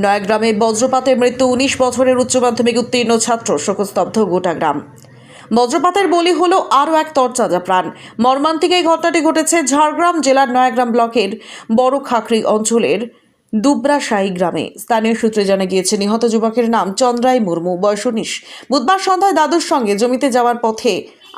নয়াগ্রামে বজ্রপাতে মৃত্যু ১৯ বছরের উচ্চ মাধ্যমিক উত্তীর্ণ ছাত্র, শোকস্তব্ধ গোটা গ্রাম। বজ্রপাতের বলি হলো আরও এক তরতাজা প্রাণ। মর্মান্তিক এই ঘটনাটি ঘটেছে ঝাড়গ্রাম জেলার নয়াগ্রাম ব্লকের বড় খাকরি অঞ্চলের দুবরাশাহী গ্রামে। স্থানীয় সূত্রে জানা গিয়েছে, নিহত যুবকের নাম চন্দ্রাই মুর্মু, বয়স ১৯। বুধবার সন্ধ্যায় দাদুর সঙ্গে জমিতে যাওয়ার পথে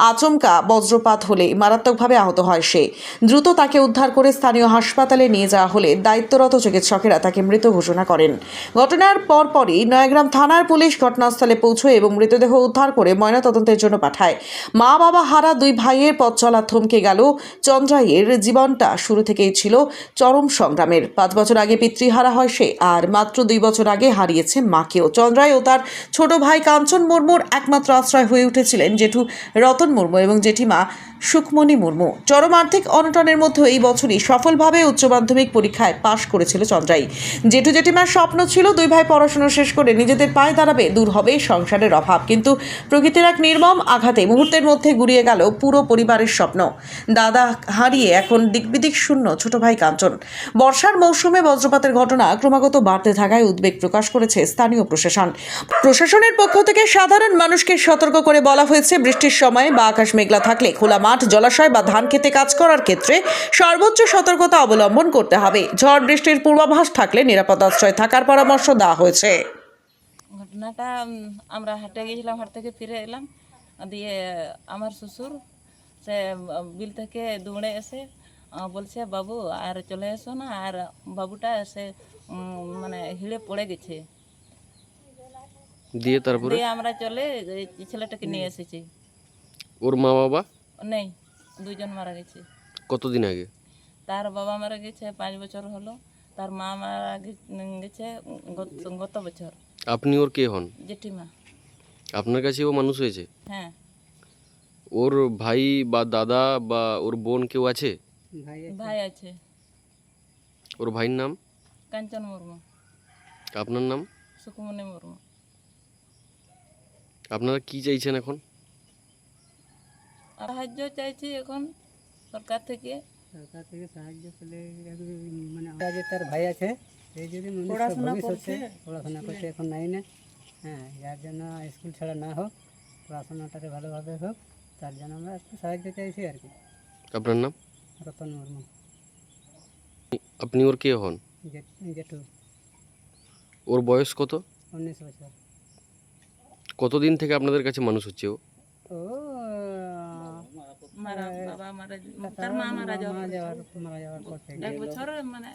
আচমকা বজ্রপাত হলে মারাত্মকভাবে আহত হয় সে। দ্রুত তাকে উদ্ধার করে স্থানীয় হাসপাতালে নিয়ে যাওয়া হলে দায়িত্বরত চিকিৎসকেরা তাকে মৃত ঘোষণা করেন। ঘটনার পরপরই নয়াগ্রাম থানার পুলিশ ঘটনাস্থলে পৌঁছয় এবং মৃতদেহ উদ্ধার করে ময়নাতদন্তের জন্য পাঠায়। মা বাবা হারা দুই ভাইয়ের পথ চলা থমকে গেল। চন্দ্রাইয়ের জীবনটা শুরু থেকেই ছিল চরম সংগ্রামের। ৫ বছর আগে পিতৃহারা হয় সে, আর মাত্র ২ বছর আগে হারিয়েছে মাকেও। চন্দ্রাই ও তার ছোট ভাই কাঞ্চন মুর্মুর একমাত্র আশ্রয় হয়ে উঠেছিলেন জেঠু রতন মুর্মু এবং জেঠিমা সুখমণি মুর্মু। চরম আর্থিক অনটনের মধ্যে এই বছরই সফলভাবে উচ্চ মাধ্যমিক পরীক্ষায় পাশ করেছিল চন্দ্রাই। জেঠু জেঠিমার স্বপ্ন ছিল দুই ভাই পড়াশোনা শেষ করে নিজেদের পায়ে দাঁড়াবে, দূর হবে সংসারের অভাব। কিন্তু প্রকৃতির এক নির্মম আঘাতে মুহূর্তের মধ্যে গুড়িয়ে গেল পুরো পরিবারের স্বপ্ন। দাদা হারিয়ে এখন দিকবিদিক শূন্য ছোট ভাই কাঞ্চন। বর্ষার মৌসুমে বজ্রপাতের ঘটনা ক্রমাগত বাড়তে থাকায় উদ্বেগ প্রকাশ করেছে স্থানীয় প্রশাসন। প্রশাসনের পক্ষ থেকে সাধারণ মানুষকে সতর্ক করে বলা হয়েছে, বৃষ্টির সময় বা আকাশ মেঘলা থাকলে খোলা মাঠ, জলাশয় বা ধান খেতে কাজ করার ক্ষেত্রে সর্বোচ্চ সতর্কতা অবলম্বন করতে হবে। ঝড় বৃষ্টির পূর্বাভাস থাকলে নিরাপদ আশ্রয় থাকার পরামর্শ দেওয়া হয়েছে। ঘটনাটা আমরা হাটে গিয়েছিলাম, হাট থেকে ফিরে এলাম, দিয়ে আমার শ্বশুর সে বিল থেকে দৌড়ে এসে বলছে, বাবু আর চলে এসো না, আর বাবুটা সে মানে হিড়ে পড়ে গেছে। দিয়ে তারপরে আমরা চলে ছেলেটাকে নিয়ে এসেছি। ওর মা বাবা নেই, দুইজন মারা গেছে। কতদিন আগে? তার বাবা মারা গেছে 5 বছর হলো, তার মা মারা গেছে গত বছর। আপনি ওর কে হন? জেঠিমা। আপনার কাছে ও মানুষ হয়েছে? হ্যাঁ। ওর ভাই বা দাদা বা ওর বোন কেউ আছে? ভাই আছে। ওর ভাইয়ের নাম? কাঞ্চন মুর্মু। আপনার নাম? সুখমণি মুর্মু। আপনারা কি চাইছেন এখন? সাহায্য চাইছি এখন সরকার থেকে। সাহায্য পেলে মানে যে তার ভাই আছে, সেই যদি পড়াশোনা করছে এখন নাই না, হ্যাঁ, যার জন্য স্কুল ছাড়া না হোক, পড়াশোনাটাতে ভালোভাবে হোক, তার জন্য আমরা একটু সাহায্য চাইছি আর কি। আপনার নাম? রতন মুর্মু। আপনি ওর কে হন? জেঠু। ওর বয়স কত? 19 বছর। কতদিন থেকে আপনাদের কাছে মানুষ হচ্ছে ও? ও বাবা মারা, তার মা মারা যাওয়ার যাওয়ার পর থেকে 1 বছর মানে